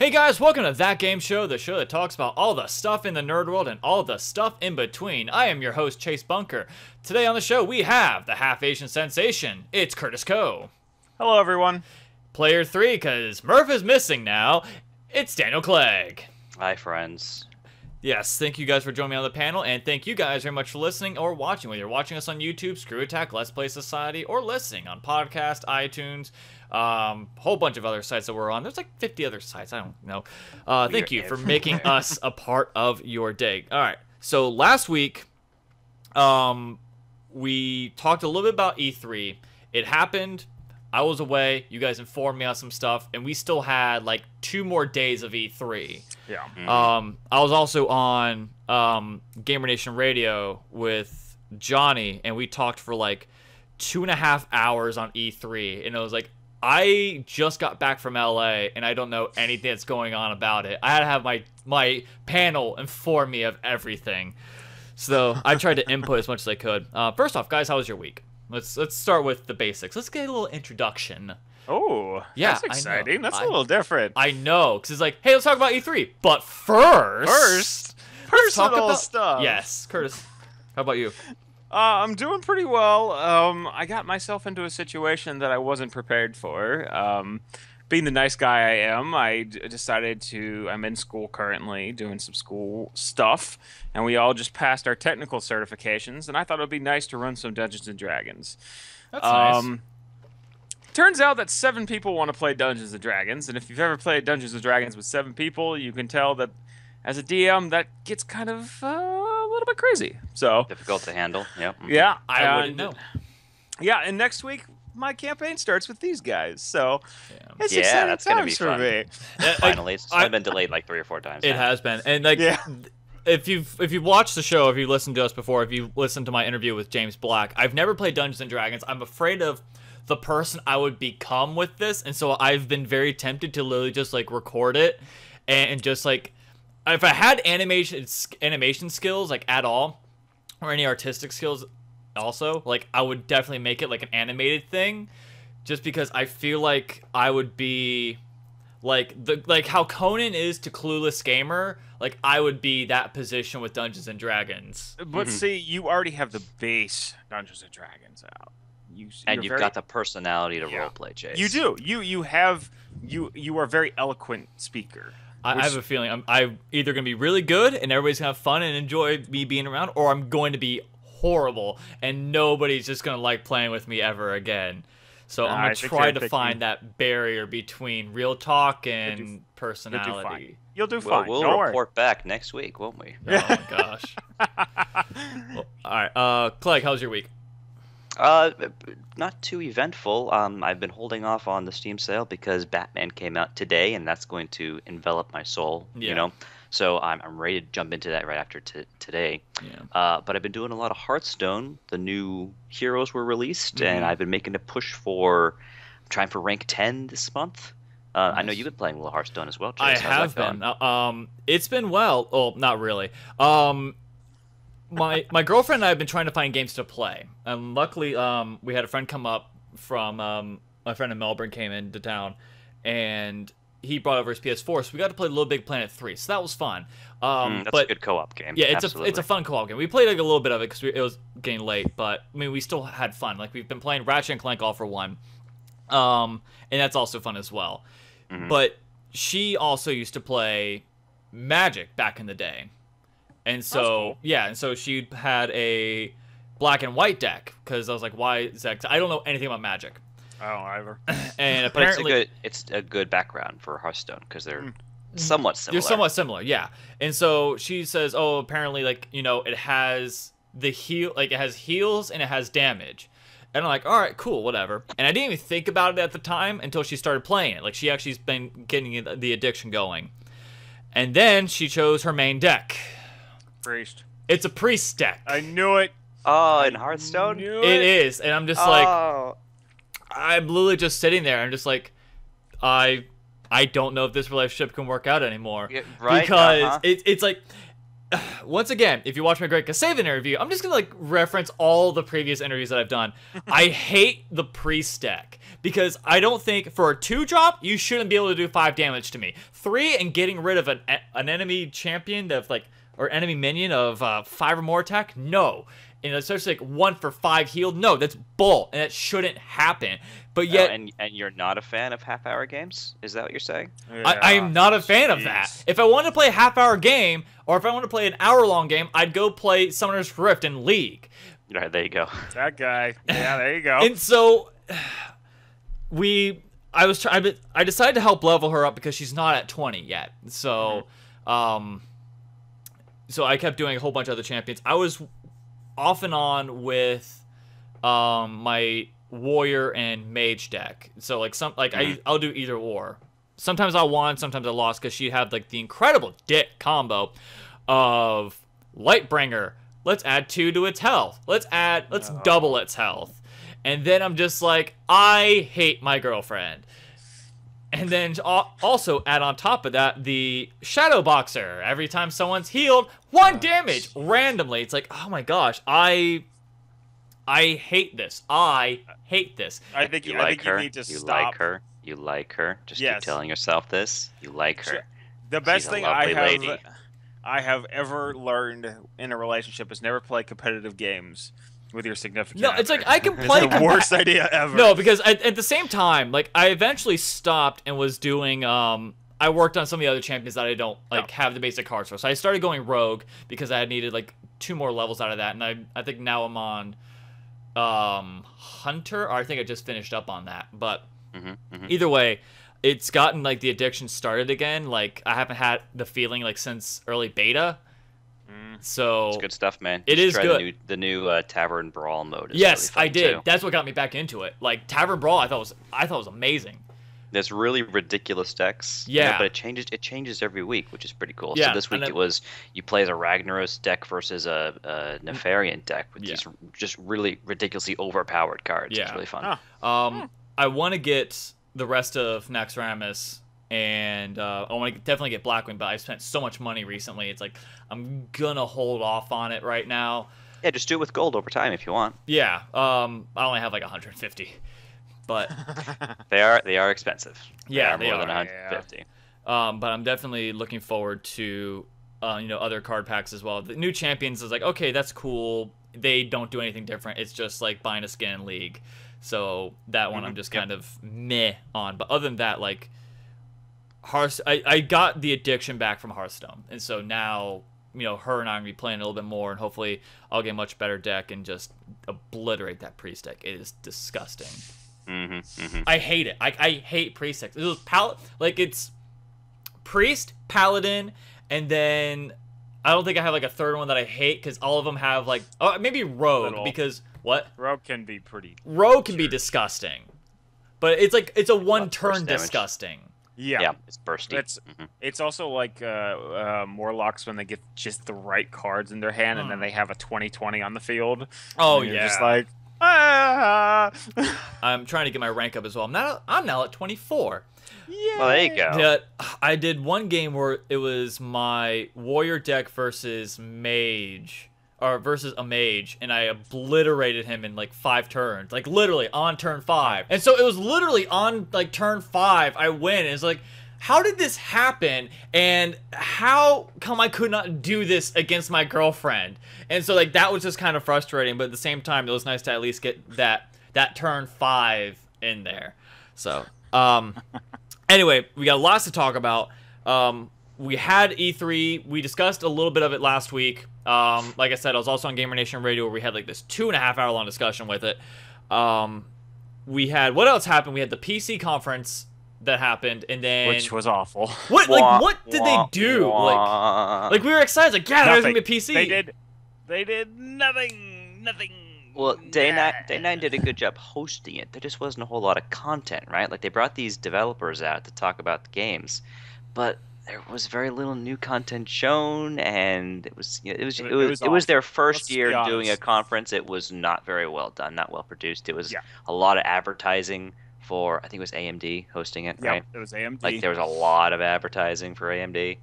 Hey guys, welcome to That Game Show, the show that talks about all the stuff in the nerd world and all the stuff in between. I am your host, Chase Bunker. Today on the show, we have the half-Asian sensation. It's Curtis Coe. Hello, everyone. Player 3, because Murph is missing now. It's Daniel Clegg. Hi, friends. Yes, thank you guys for joining me on the panel, and thank you guys very much for listening or watching. Whether you're watching us on YouTube, Screw Attack, Let's Play Society, or listening on podcast, iTunes, whole bunch of other sites that we're on. There's like 50 other sites. I don't know. Thank you for making us a part of your day. All right. So last week, we talked a little bit about E3. It happened. I was away. You guys informed me on some stuff, and we still had like 2 more days of E3. Yeah. I was also on Gamer Nation Radio with Johnny, and we talked for like 2.5 hours on E3, and it was like, I just got back from LA and I don't know anything that's going on about it. I had to have my panel inform me of everything. So I tried to input as much as I could. First off, guys, how was your week? Let's start with the basics. Let's get a little introduction. Oh, yeah, that's exciting. That's a little different. I know, because it's like, hey, let's talk about E3. But first, personal stuff. Yes, Curtis, how about you? I'm doing pretty well. I got myself into a situation that I wasn't prepared for. Being the nice guy I am, decided to. I'm in school currently, doing some school stuff, and we all just passed our technical certifications. And I thought it would be nice to run some Dungeons and Dragons. That's nice. Turns out that 7 people want to play Dungeons and Dragons, and if you've ever played Dungeons and Dragons with 7 people, you can tell that as a DM that gets kind of a little bit crazy. So Difficult to handle. Yep. yeah, I wouldn't know. Yeah, and next week my campaign starts with these guys, so it's Yeah, exciting that's gonna times be for fun. me. Finally, it's only been delayed like 3 or 4 times. It has been, and like, if you've watched the show, if you listened to us before, if you listened to my interview with James Black, I've never played Dungeons and Dragons. I'm afraid of the person I would become with this, and so I've been very tempted to literally just like record it and just like, if I had animation skills like at all, or any artistic skills also, like I would definitely make it like an animated thing, just because I feel like I would be like how Conan is to Clueless Gamer. Like I would be that position with Dungeons and Dragons. But see, you already have the base Dungeons and Dragons out. You've got the personality to roleplay, Chase. You do. You are a very eloquent speaker. I have a feeling I'm either going to be really good and everybody's going to have fun and enjoy me being around, or I'm going to be horrible and nobody's just going to like playing with me ever again. So I'm going to try to find that barrier between real talk and personality. You'll do fine. We'll report back next week, won't we? Oh my gosh. Well, all right. Clegg, how's your week? Not too eventful. I've been holding off on the Steam sale because Batman came out today, and that's going to envelop my soul. Yeah. You know, so I'm ready to jump into that right after today. Yeah. But I've been doing a lot of Hearthstone. The new heroes were released, and I've been making a push for trying for rank 10 this month. Nice. I know you've been playing a little Hearthstone as well, Chase. I have been. It's been well. Oh, not really. My girlfriend and I have been trying to find games to play, and luckily, we had a friend come up from my friend in Melbourne came into town, and he brought over his PS4, so we got to play Little Big Planet 3, so that was fun. That's a good co-op game. Yeah, it's a fun co-op game. We played like a little bit of it because it was getting late, but I mean we still had fun. Like we've been playing Ratchet and Clank All for One, and that's also fun as well. But she also used to play Magic back in the day. And so, cool. Yeah, and so she had a black and white deck, because I was like, why is that? 'Cause I don't know anything about Magic. I don't either. And apparently... it's a good background for Hearthstone, because they're somewhat similar. They're somewhat similar, yeah. And so she says, oh, apparently, like, you know, it has it has heals and it has damage. And I'm like, all right, cool, whatever. And I didn't even think about it at the time until she started playing it. Like, she actually's been getting the addiction going. And then she chose her main deck. Priest. It's a priest deck. I knew it. Oh, in Hearthstone? It is. And I'm just like, I'm literally just sitting there. I'm just like, I don't know if this relationship can work out anymore. Yeah, right? Because it's like, once again, if you watch my Great Kasabian interview, I'm just gonna like reference all the previous interviews that I've done. I hate the priest deck because I don't think for a 2-drop you shouldn't be able to do 5 damage to me. 3 and getting rid of an enemy champion of like or enemy minion of 5 or more attack, no. And especially like 1 for 5 healed, no, that's bull, and that shouldn't happen. But yet, and you're not a fan of half-hour games? Is that what you're saying? I am not a fan of that. If I want to play a half-hour game, or if I want to play an hour-long game, I'd go play Summoner's Rift in League. All right, there you go. That guy. Yeah, there you go. And so, I decided to help level her up because she's not at 20 yet. So, so I kept doing a whole bunch of other champions. I was off and on with my warrior and mage deck. So like I'll do either or. Sometimes I won, sometimes I lost because she had like the incredible dick combo of Lightbringer. Let's add 2 to its health. Let's double its health. And then I'm just like, I hate my girlfriend. And then also add on top of that the Shadow Boxer. Every time someone's healed, 1 damage randomly. It's like, oh my gosh, I hate this. I hate this. I think you need to stop. You like her. Just keep telling yourself this. You like her. The best thing I have ever learned in a relationship is never play competitive games with your significant other. No, it's like I can play. It's the worst idea ever. No, because at the same time, like I eventually stopped and was doing. I worked on some of the other champions that I don't like have the basic cards for. So I started going rogue because I had needed like 2 more levels out of that, and I think now I'm on Hunter, or I think I just finished up on that. But either way, it's gotten like the addiction started again. Like I haven't had the feeling like since early beta. So it's good stuff, man. It is good. The new Tavern Brawl mode. Is yes, really I did. Too. That's what got me back into it. Like Tavern Brawl, I thought was amazing. There's really ridiculous decks. Yeah, but it changes every week, which is pretty cool. Yeah, so this week it was you play as a Ragnaros deck versus a Nefarian deck with these just really ridiculously overpowered cards. Yeah, it's really fun. I want to get the rest of Naxxramas, and I want to definitely get Blackwing, but I've spent so much money recently. It's like I'm gonna hold off on it right now. Yeah, just do it with gold over time if you want. Yeah, I only have like 150, but they are expensive. Yeah, they are more than 150. But I'm definitely looking forward to other card packs as well. The new champions is like, okay, that's cool. They don't do anything different. It's just like buying a skin in League. So that one I'm just kind of meh on. But other than that, like I got the addiction back from Hearthstone, and so now her and I are gonna be playing a little bit more, and hopefully I'll get a much better deck and just obliterate that priest deck. It is disgusting. I hate it. I hate priest decks. It's priest, paladin, and then I don't think I have like a third one that I hate because all of them have like maybe rogue because what? Rogue can be pretty. Rogue can be disgusting, but it's like it's a one-turn disgusting. Yeah, it's bursty. It's also like Morlocks when they get just the right cards in their hand and then they have a 20/20 on the field. Oh and yeah, just like ah. I'm trying to get my rank up as well. I'm now at 24. Yeah. Well, there you go. Yeah, I did one game where it was my warrior deck versus mage. Or versus a mage, and I obliterated him in like 5 turns, like literally on turn 5. And so it was literally on like turn 5 I win. It's like, how did this happen? And how come I could not do this against my girlfriend? And so like that was just kind of frustrating, but at the same time it was nice to at least get that turn 5 in there. So anyway, we got lots to talk about. We had E3. We discussed a little bit of it last week. Like I said, I was also on Gamer Nation Radio where we had like this 2.5 hour long discussion with it. We had, what else happened? We had the PC conference that happened, and then which was awful. What did they do? Like we were excited, like yeah, there's gonna be a PC. They did nothing. Well, Day 9 did a good job hosting it. There just wasn't a whole lot of content, right? Like they brought these developers out to talk about the games, but there was very little new content shown, and it was their first year doing a conference. It was not very well done, not well produced. It was a lot of advertising for, I think it was AMD hosting it, right? It was AMD. Like there was a lot of advertising for AMD,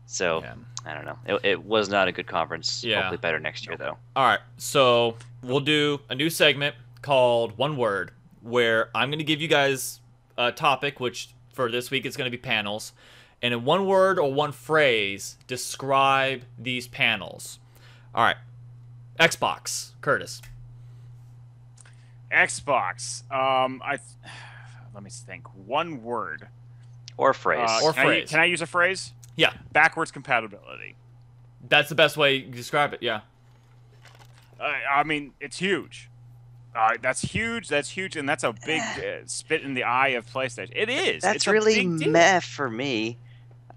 So Yeah. I don't know. It was not a good conference. Yeah. Hopefully better next year though. All right, so we'll do a new segment called One Word, where I'm going to give you guys a topic, which for this week is going to be panels, and in one word or one phrase, describe these panels. All right, Xbox, Curtis. Xbox. Let me think. One word. Or phrase. Or phrase. Can I use a phrase? Yeah, Backwards compatibility. that's the best way you describe it. Yeah. I mean, it's huge. That's huge. That's huge, and that's a big spit in the eye of PlayStation. It is. That's it's a really big deal. meh for me.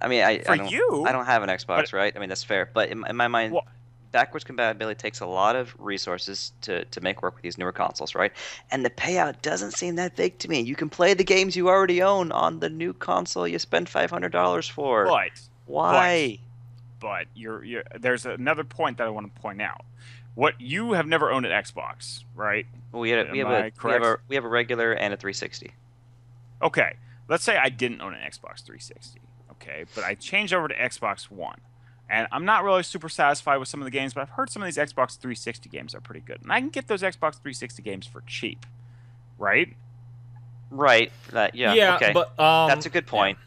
I mean, I don't, you? I don't have an Xbox, But- right? I mean, that's fair. But in my mind, Well- backwards compatibility takes a lot of resources to make work with these newer consoles, right? And the payout doesn't seem that big to me. You can play the games you already own on the new console you spend $500 for. But Why? but there's another point that I want to point out. What you have never owned an Xbox, right? Well, we have Am I correct? a regular and a 360. Okay, let's say I didn't own an Xbox 360. Okay, but I changed over to Xbox One, and I'm not really super satisfied with some of the games, but I've heard some of these Xbox 360 games are pretty good, and I can get those Xbox 360 games for cheap, right? Right. Yeah. Okay. but That's a good point.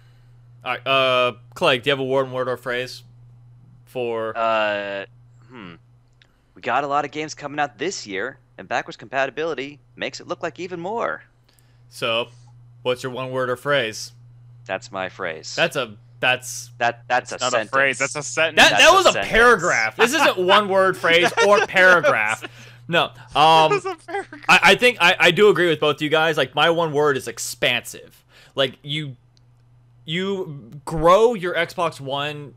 All right, Clegg, do you have a word or phrase for? We got a lot of games coming out this year, and backwards compatibility makes it look like even more. So, what's your one word or phrase? That's my phrase. That's a that's Not a sentence. a phrase. That's a sentence. that That's was a a sentence. paragraph. This isn't one word phrase or paragraph. No. That's a paragraph. I think I do agree with both you guys. Like, my one word is expansive. Like, you grow your Xbox One,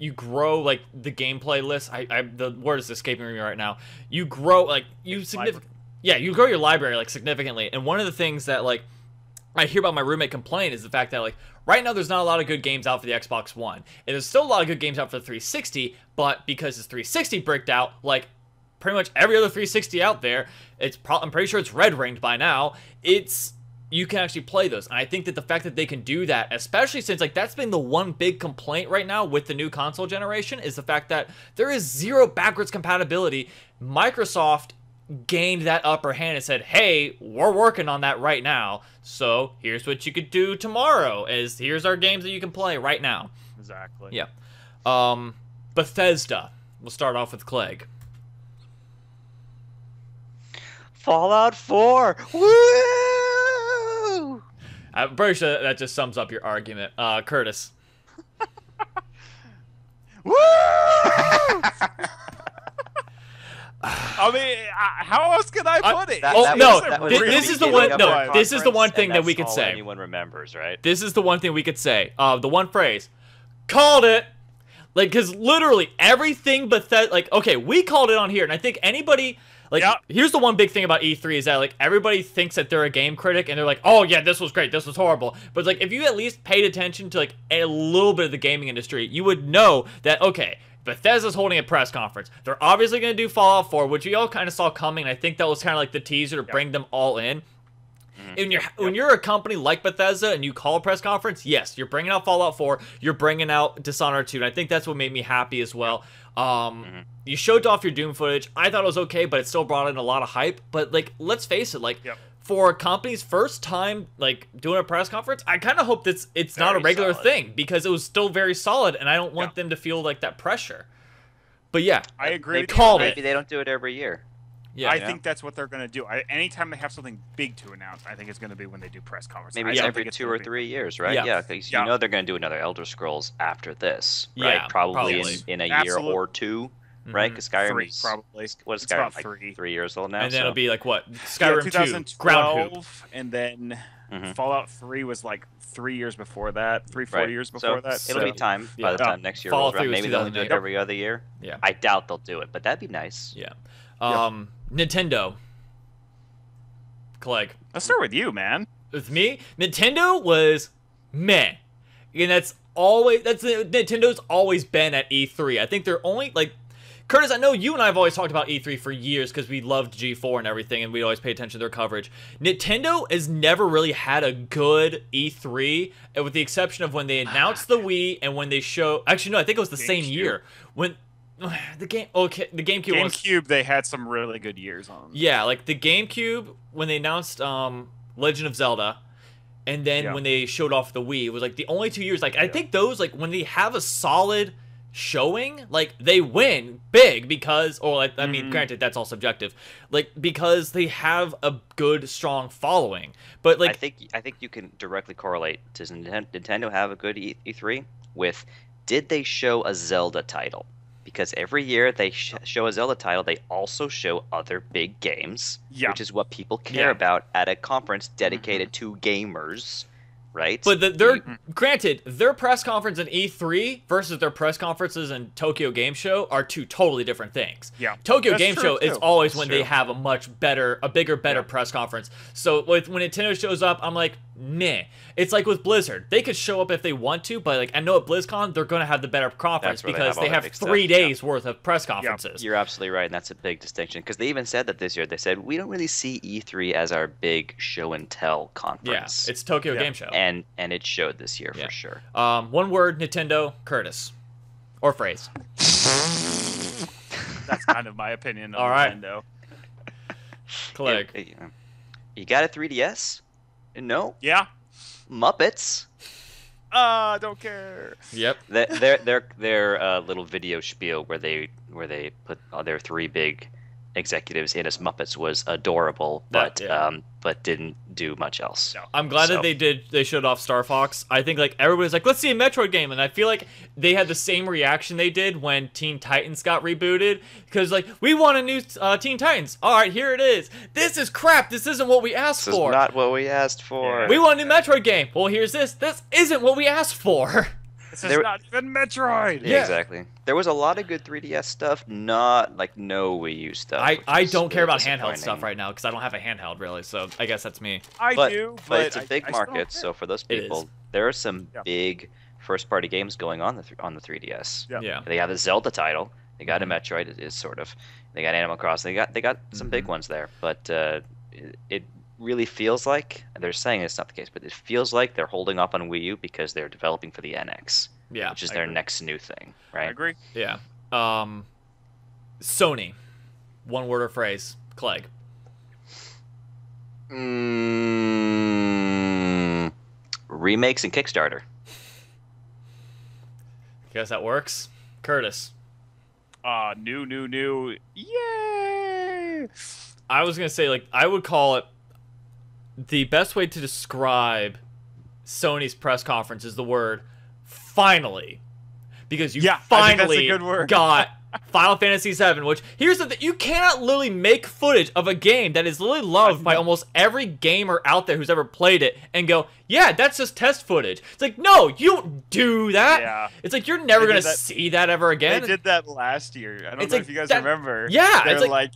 you grow like the gameplay list. The word is escaping me right now. You grow like you you grow your library like significantly. And one of the things that like I hear about my roommate complain is the fact that like right now there's not a lot of good games out for the Xbox One. And there's still a lot of good games out for the 360, but because it's 360 bricked out, like pretty much every other 360 out there, I'm pretty sure it's red ringed by now. You can actually play those. And I think that the fact that they can do that, especially since like that's been the one big complaint right now with the new console generation, is the fact that there is zero backwards compatibility. Microsoft gained that upper hand and said, hey, we're working on that right now. So here's what you could do tomorrow, here's our games that you can play right now. Exactly. Yeah. Bethesda. We'll start off with Clegg. Fallout 4. Woo! I'm pretty sure that just sums up your argument. Curtis. Woo! I mean, how else can I put it? This is the one thing that we could all say. anyone remembers, right? This is the one thing we could say. The one phrase. Called it. Like, because literally everything Bethesda, like, okay, we called it on here, and I think anybody, like, here's the one big thing about E3 is that, like, everybody thinks that they're a game critic, and they're like, oh, yeah, this was great, this was horrible. But, like, if you at least paid attention to, like, a little bit of the gaming industry, you would know that, okay, Bethesda's holding a press conference. They're obviously going to do Fallout 4, which we all kind of saw coming, and I think that was kind of like the teaser to bring them all in. When you're a company like Bethesda and you call a press conference, yes, you're bringing out Fallout 4, you're bringing out Dishonored 2, and I think that's what made me happy as well. You showed off your Doom footage. I thought it was okay, but it still brought in a lot of hype. But, like, let's face it, like, for a company's first time, like, doing a press conference, I kind of hope that it's not a regular thing, because it was still very solid, and I don't want them to feel, like, that pressure. But, yeah. I agree. They called it. Maybe they don't do it every year. Yeah, I think that's what they're going to do. Anytime they have something big to announce, I think it's going to be when they do press conferences. Maybe it's every 2 or 3 years, right? Yeah. Because you know they're going to do another Elder Scrolls after this, right? Yeah, probably. probably. In a year or two, right? Because Skyrim 3, is probably. what is It's Skyrim about like 3 years old now? And then it'll be like what? Yeah, Skyrim 2, 2012, Ground Hoop. and then Fallout 3 was like 3 years before that, 4 years before that. It'll be time by the time next year Fallout rolls around. 3 was Maybe they'll do it 2008. every other year. Yeah. I doubt they'll do it, but that'd be nice. Yeah. Nintendo. Clegg. Let's start with you, man. With me, Nintendo was meh. And Nintendo's always been at E3. I think they're only like Curtis, I know you and I have always talked about E3 for years because we loved G4 and everything, and we always pay attention to their coverage. Nintendo has never really had a good E3, with the exception of when they announced the Wii and when they show. Actually, no, I think it was the same year when the GameCube. They had some really good years on. Yeah, like the GameCube when they announced Legend of Zelda. And then when they showed off the Wii, it was like the only 2 years. Like I think those, like when they have a solid showing, like they win big because, or like I mean, granted that's all subjective, like because they have a good strong following. But like I think you can directly correlate, does Nintendo have a good E3 with, did they show a Zelda title? Because every year they show a Zelda title, they also show other big games, which is what people care about at a conference dedicated to gamers, right? But granted, their press conference in E3 versus their press conferences in Tokyo Game Show are two totally different things. Yeah, Tokyo Game Show is always when they have a bigger press conference. So when Nintendo shows up, I'm like, meh. It's like with Blizzard. They could show up if they want to, but like I know at BlizzCon they're going to have the better conference because they have 3 days worth of press conferences. You're absolutely right, and that's a big distinction because they even said that this year. They said we don't really see E3 as our big show and tell conference. Yeah, it's Tokyo Game Show, and it showed this year for sure. One word, Nintendo, Curtis, or phrase. That's kind of my opinion on Nintendo. Clegg. You got a 3DS? No. Yeah. Muppets. Don't care. Yep. Their little video spiel where they put their 3 big executives in as Muppets was adorable, but didn't do much else. No. I'm glad that they showed off Star Fox. I think like everybody's like, let's see a Metroid game, and I feel like they had the same reaction they did when Teen Titans got rebooted, because like we want a new Teen Titans. All right, here it is. This is crap. This isn't what we asked for. This is not what we asked for. We want a new Metroid game. Well, here's this. This isn't what we asked for. This is not even Metroid. Yeah, exactly. There was a lot of good 3DS stuff, not like no Wii U stuff. I don't care about handheld stuff right now because I don't have a handheld really, so I guess that's me. But but it's a big market, so for those people, there are some big first-party games going on the 3DS. Yeah. They have a Zelda title. They got a Metroid. It is sort of. They got Animal Crossing. They got some big ones there, but it really feels like, they're saying it's not the case, but it feels like they're holding up on Wii U because they're developing for the NX, which is their next new thing, right? I agree. Yeah. Sony, one word or phrase, Clegg. Remakes and Kickstarter. Guess that works. Curtis. New. Yay! I was gonna say, like, I would call it, the best way to describe Sony's press conference is the word finally, because you finally got Final Fantasy VII, which, here's the thing, you cannot literally make footage of a game that is literally loved by almost every gamer out there who's ever played it and go, yeah, that's just test footage. It's like, no, you don't do that. Yeah. It's like, you're never going to see that ever again. They did that last year. I don't know if you guys remember. Yeah. They're like,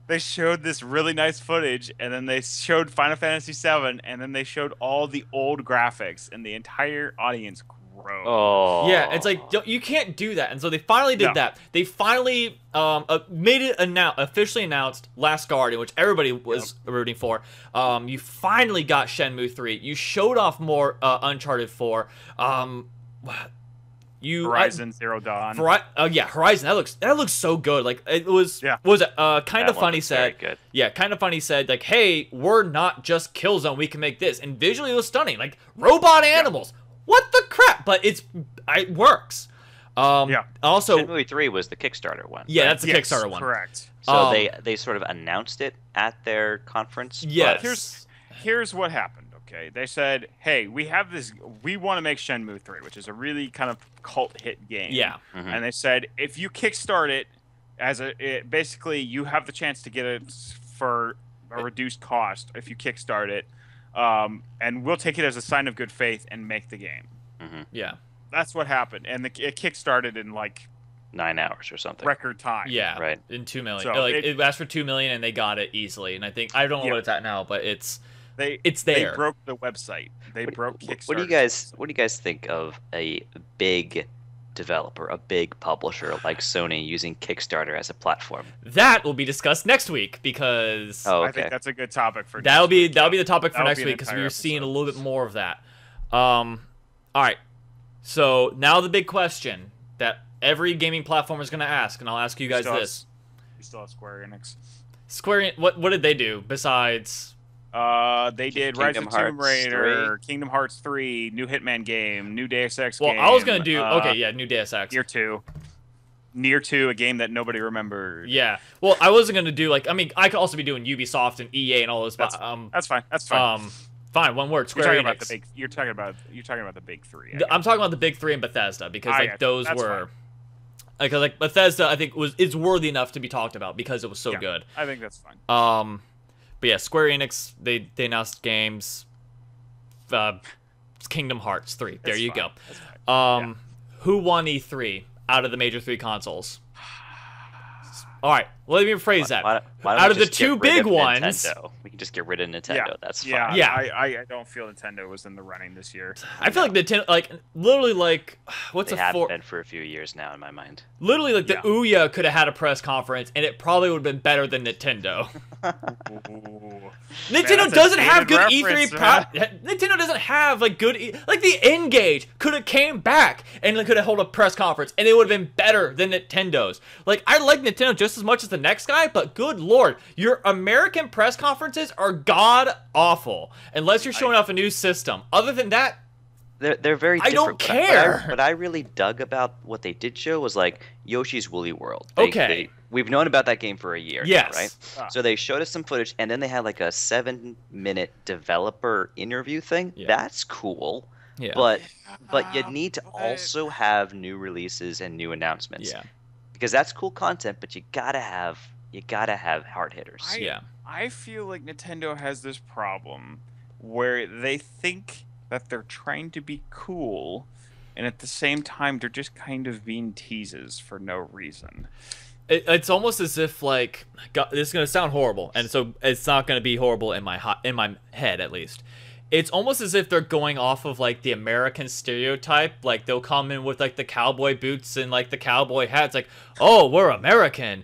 they showed this really nice footage, and then they showed Final Fantasy VII, and then they showed all the old graphics, and the entire audience groaned. Oh. Yeah, it's like, you can't do that. And so they finally did that. They finally made it officially announced Last Guardian, which everybody was rooting for. You finally got Shenmue 3. You showed off more Uncharted 4. Horizon Zero Dawn. Horizon. That looks so good. Like it was. Yeah. Was it Kind of Funny said? Good. Yeah, Kind of Funny said like, hey, we're not just Killzone. We can make this, and visually it was stunning. Like robot animals. What the crap? But it works. Also, Shenmue 3 was the Kickstarter one. Yeah, that's the Kickstarter one. Correct. So they sort of announced it at their conference. Yes. But here's what happened. Okay, they said, hey, we have this. We want to make Shenmue 3, which is a really kind of cult hit game. Yeah. Mm-hmm. And they said, if you kickstart it basically you have the chance to get it for a reduced cost if you kickstart it, and we'll take it as a sign of good faith and make the game. Mm-hmm. Yeah. That's what happened, and it kickstarted in like 9 hours or something. Record time. Yeah. Right. In 2 million. So it asked for $2 million and they got it easily. And I think I don't know what it's at now, but it's there. They broke the website. They broke Kickstarter. What do you guys think of a big developer, a big publisher like Sony using Kickstarter as a platform? That will be discussed next week because Oh, I okay. think that's a good topic for that'll next be week. the topic for That'll next be an week because entire we're seeing a episode. little bit more of that. All right. So now the big question that every gaming platform is going to ask, and I'll ask you guys this: We still have Square Enix. what did they do besides? They did Rise of Kingdom Tomb Hearts Raider, Kingdom Hearts 3, new Hitman game, new Deus Ex Well, game. I was gonna do new Deus Ex. Nier 2, a game that nobody remembered. Yeah. Well, I wasn't gonna do I mean, I could also be doing Ubisoft and EA and all those. That's fine. That's fine. Fine. One word. You're Square talking Enix. about the big. You're talking about the big three. I'm talking about the big three and Bethesda because those that's were. Because Bethesda, I think is worthy enough to be talked about because it was so good. I think that's fine. But yeah, Square Enix they announced games. Kingdom Hearts 3. There you go. That's fine. Who won E3 out of the major three consoles? All right, let me rephrase that. Why don't Out we of the just get two rid big of ones, Nintendo? We can just get rid of Nintendo. That's fine. Yeah. Yeah. I don't feel Nintendo was in the running this year. I feel like Nintendo, literally, what's They a have four? been for a few years now in my mind. Literally, the Yeah. Ouya could have had a press conference, and it probably would have been better than Nintendo. Ooh. Nintendo that's a doesn't have dated good E3 reference, Nintendo doesn't have good the N-Gage could have came back and could have held a press conference and it would have been better than Nintendo's. I like Nintendo just as much as the next guy, but good lord, your American press conferences are god awful unless you're showing off a new system. Other than that, They're very I different. don't care. What I really dug about what they did show was Yoshi's Woolly World. Okay. We've known about that game for a year Yes. now, right? Ah. So they showed us some footage, and then they had a 7-minute developer interview thing. Yeah. That's cool. yeah, But you need to also have new releases and new announcements. yeah, Because that's cool content, but you gotta have hard hitters. yeah. I feel like Nintendo has this problem where they think that they're trying to be cool, and at the same time they're just kind of being teases for no reason. It's almost as if God, this is gonna sound horrible, and so it's not gonna be horrible in my head at least. It's almost as if they're going off of the American stereotype. They'll come in with the cowboy boots and the cowboy hats. Oh, we're American.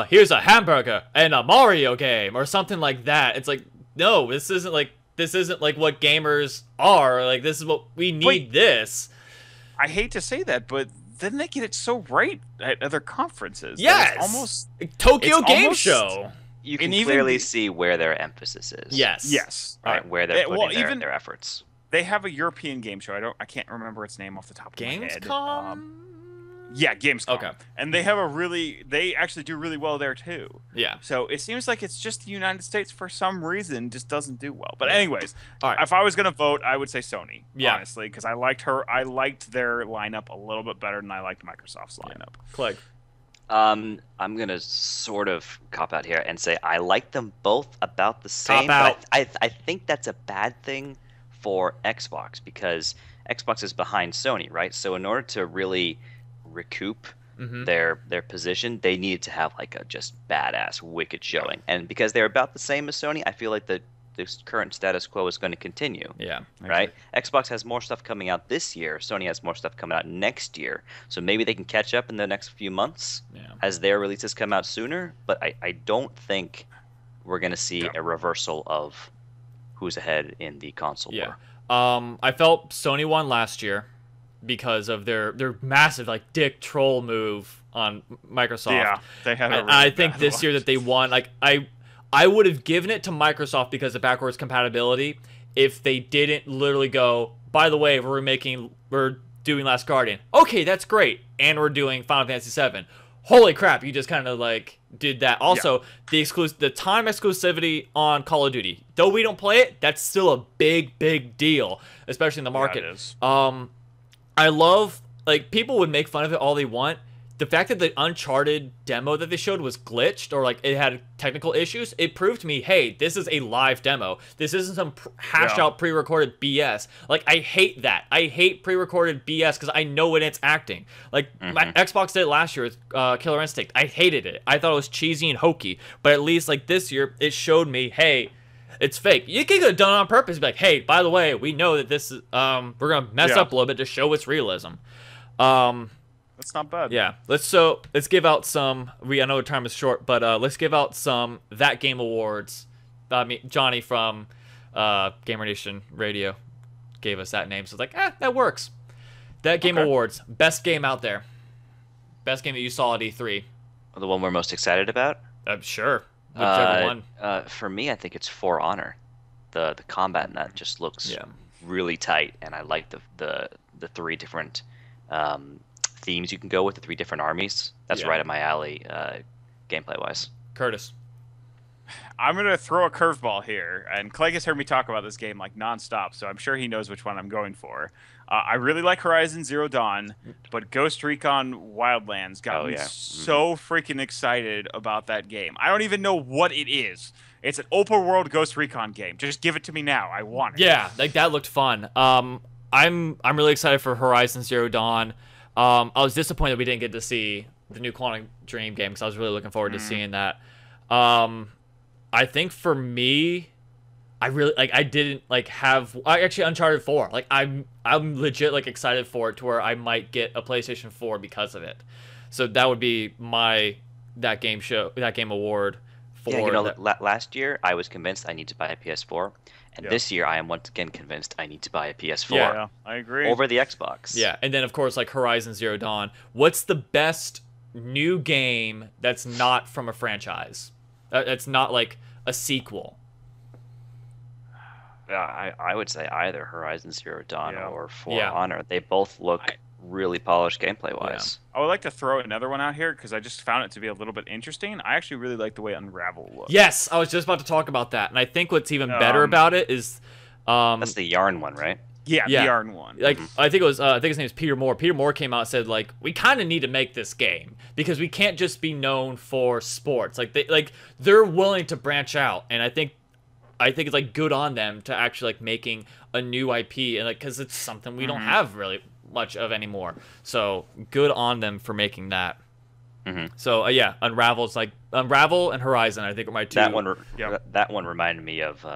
Here's a hamburger and a Mario game or something like that. It's no, this isn't what gamers are. This is what we need. Wait. This. I hate to say that, but then they get it so right at other conferences. that Yes. it's almost Tokyo it's Game almost- Show. You can And even clearly the- see where their emphasis is. Yes. yes. Right, where they're putting even their efforts. they have a European game show. I can't remember its name off the top of my head. Gamescom. Yeah, Gamescom. Okay. And they actually do really well there too. Yeah. So it seems like it's just the United States for some reason just doesn't do well. But anyways, All right. if I was gonna vote, I would say Sony. Yeah. Honestly, because I liked their lineup a little bit better than I liked Microsoft's lineup. Clegg. I'm gonna sort of cop out here and say I like them both about the same. Cop But I think that's a bad thing for Xbox because Xbox is behind Sony, right? So in order to really recoup Mm-hmm. their position, they needed to have a just badass, wicked showing. And because they're about the same as Sony, I feel like the current status quo is going to continue. Yeah. Right? Xbox has more stuff coming out this year. Sony has more stuff coming out next year. So maybe they can catch up in the next few months Yeah. as their releases come out sooner. But I don't think we're going to see a reversal of who's ahead in the console Yeah. war. I felt Sony won last year because of their massive dick troll move on Microsoft. Yeah, they had. And I think this year that they won. I would have given it to Microsoft because of backwards compatibility if they didn't literally go, by the way, we're doing Last Guardian. Okay, that's great. And we're doing Final Fantasy VII. Holy crap, you just kind of did that. Also, the time exclusivity on Call of Duty. Though we don't play it, that's still a big deal, especially in the market. Yeah, it is. I love people would make fun of it all they want. The fact that the Uncharted demo that they showed was glitched or it had technical issues, it proved to me, hey, this is a live demo. This isn't some hashed out pre-recorded BS. I hate that. I hate pre-recorded BS because I know when it's acting. My Xbox did it last year with Killer Instinct. I hated it. I thought it was cheesy and hokey. But at least this year, it showed me, hey, it's fake. You could have done it on purpose. Be hey, by the way, we know that this is we're gonna mess up a little bit to show its realism. That's not bad. Yeah, let's give out some. I know time is short, but let's give out some That Game Awards. I mean, Johnny from Gamer Nation Radio gave us that name, so it's like, that works. That Game Awards, best game out there, best game that you saw at E3. The one we're most excited about? Sure, whichever one. For me, I think it's For Honor. The combat in that just looks really tight, and I like the three different themes you can go with, the three different armies. That's right up my alley, gameplay wise. Curtis. I'm gonna throw a curveball here, and Clegg has heard me talk about this game like nonstop, so I'm sure he knows which one I'm going for. I really like Horizon Zero Dawn, but Ghost Recon Wildlands got me so freaking excited about that game. I don't even know what it is. It's an open world Ghost Recon game. Just give it to me now. I want it. Yeah, like that looked fun. I'm really excited for Horizon Zero Dawn. I was disappointed we didn't get to see the new Quantum Dream game because I was really looking forward to seeing that. I think for me, I really actually Uncharted 4. Like I'm legit like excited for it to where I might get a PlayStation 4 because of it. So that would be That Game Award. Last year I was convinced I need to buy a PS4, and this year I am once again convinced I need to buy a PS4. Yeah, I agree. Over the Xbox. Yeah, and then of course like Horizon Zero Dawn. What's the best new game that's not from a franchise? That's not like a sequel. I would say either Horizon Zero Dawn or For Honor. They both look really polished gameplay wise. I would like to throw another one out here because I just found it to be a little bit interesting. I actually really like the way Unravel looks. Yes, I was just about to talk about that, and I think what's even better about it is that's the Yarn one, right? Yeah, the Yarn one. Like I think his name is Peter Moore. Peter Moore came out and said like we kind of need to make this game because we can't just be known for sports. They're willing to branch out, and I think it's like good on them to actually like making a new IP and like because it's something we don't have really much of anymore. So good on them for making that. So Unravel and Horizon I think are my two. That one reminded me of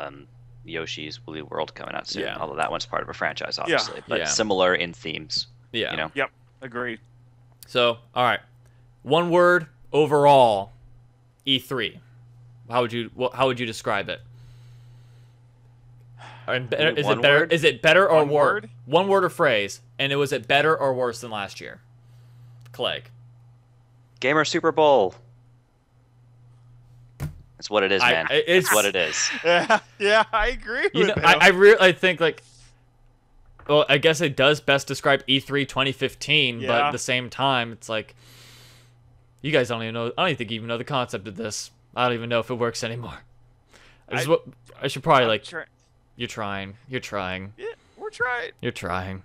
Yoshi's Woolly World coming out soon. Although that one's part of a franchise, obviously, but similar in themes. Yeah. You know? Yep. Agreed. So all right, one word overall, E3. How would you describe it? Is it better or worse? One word or phrase, and was it better or worse than last year? Clegg. Gamer Super Bowl. That's what it is, man. It's what it is. Yeah, I agree with him. I think like, well, I guess it does best describe E3 2015, but at the same time, it's like, you guys don't even know. I don't think you even know the concept of this. I don't even know if it works anymore. I should probably You're trying. Yeah, we're trying. You're trying.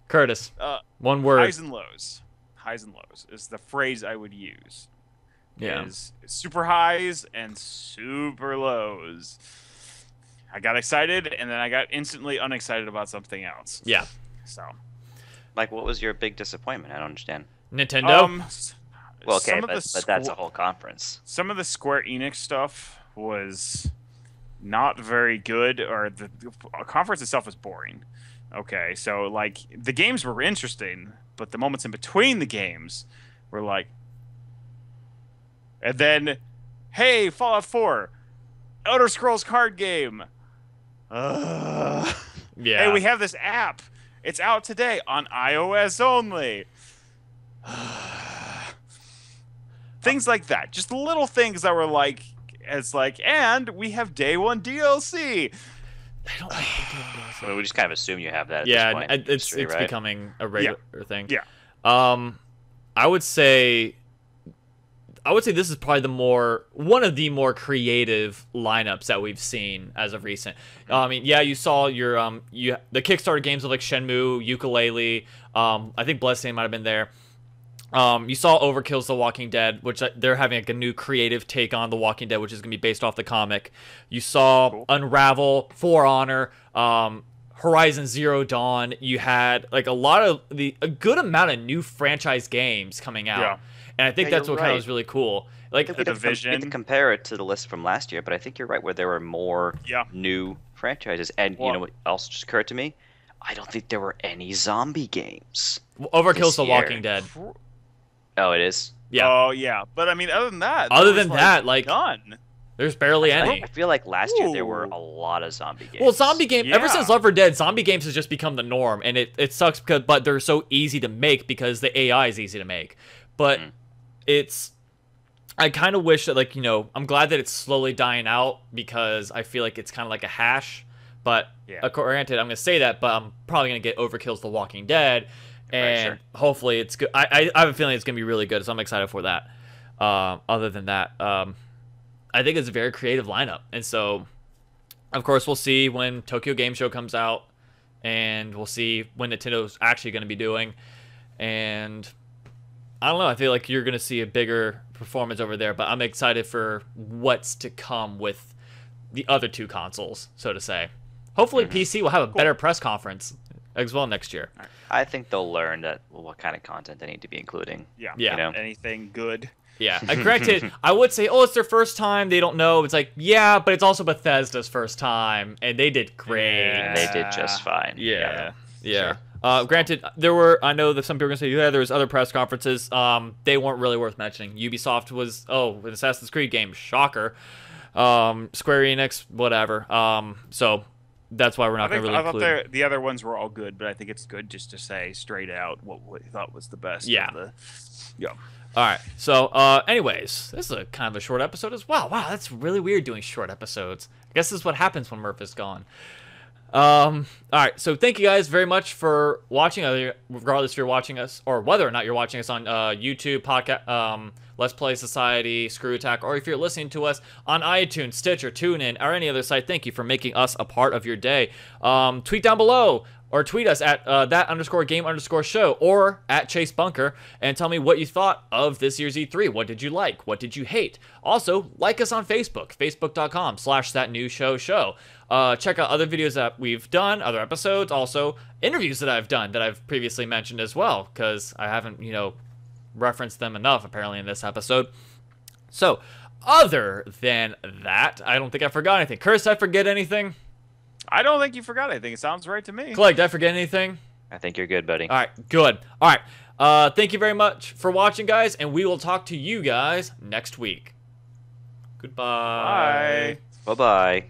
Curtis, one word. Highs and lows. Highs and lows is the phrase I would use. Yeah. Is super highs and super lows. I got excited, and then I got instantly unexcited about something else. Yeah. So. Like, what was your big disappointment? I don't understand. Nintendo? Well, okay, but that's a whole conference. Some of the Square Enix stuff was not very good, or the conference itself was boring. Okay, so like the games were interesting, but the moments in between the games were like, and then, hey, Fallout 4, Elder Scrolls card game. Yeah. Hey, we have this app. It's out today on iOS only. Things like that. Just little things that were like, and we have day one DLC. I don't like the Well, we just kind of assume you have that at this point. It's becoming a regular thing. Yeah. I would say this is probably one of the more creative lineups that we've seen as of recent. I mean, you saw your the Kickstarter games of like Shenmue, Yooka-Laylee. I think Bloodstained might have been there. You saw Overkill's The Walking Dead, which they're having like a new creative take on The Walking Dead, which is going to be based off the comic. You saw Unravel, For Honor, Horizon Zero Dawn. You had like a good amount of new franchise games coming out. Yeah. And I think that's what kind of was really cool. Like The Division. We can compare it to the list from last year, but I think you're right where there were more new franchises. And you know what else just occurred to me? I don't think there were any zombie games. Overkill's The Walking Dead. Oh, it is. Yeah. Oh yeah, but I mean, other than that, Other there than was, that, like, none. there's barely any. I feel like last year there were Ooh. a lot of zombie games. Well, zombie game. Ever Yeah. since Left 4 Dead, zombie games has just become the norm, and it sucks but they're so easy to make because the AI is easy to make. But I kind of wish that, like, I'm glad that it's slowly dying out because I feel like it's kind of like a hash. But granted, I'm gonna say that, but I'm probably gonna get overkill's The Walking Dead, and hopefully it's good. I have a feeling it's gonna be really good, so I'm excited for that. Other than that, I think it's a very creative lineup, and so of course we'll see when Tokyo Game Show comes out, and we'll see when Nintendo's actually going to be doing, and I don't know. I feel like you're going to see a bigger performance over there, but I'm excited for what's to come with the other two consoles, so to say. Hopefully PC will have a better press conference as well next year. I think they'll learn that what kind of content they need to be including. Yeah. You know? Anything good. Yeah, granted, I would say, it's their first time. They don't know. It's like, yeah, but it's also Bethesda's first time, and they did great. And they did just fine. Yeah. Sure. Granted, I know that some people are going to say, yeah, there's other press conferences. They weren't really worth mentioning. Ubisoft was, an Assassin's Creed game. Shocker. Square Enix, whatever. So that's why we're not going to really include. I thought the other ones were all good, but I think it's good just to say straight out what we thought was the best. Yeah. Yeah. All right. So, anyways, this is a kind of a short episode as well. Wow, that's really weird doing short episodes. I guess this is what happens when Murph is gone. All right. So, thank you guys very much for watching. Regardless if you're watching us or whether or not you're watching us on YouTube, podcast, Let's Play Society, Screw Attack, or if you're listening to us on iTunes, Stitcher, TuneIn, or any other site, thank you for making us a part of your day. Tweet down below. Or tweet us at that_game_show or at Chase Bunker and tell me what you thought of this year's E3. What did you like? What did you hate? Also, like us on Facebook, facebook.com/thatnewshowshow. Check out other videos that we've done, other episodes, also interviews that I've done that I've previously mentioned as well, because I haven't, referenced them enough apparently in this episode. So, other than that, I don't think I forgot anything. Curse, did I forget anything? I don't think you forgot anything. It sounds right to me. Clegg, did I forget anything? I think you're good, buddy. All right, good. All right, thank you very much for watching, guys, and we will talk to you guys next week. Goodbye. Bye. Bye-bye.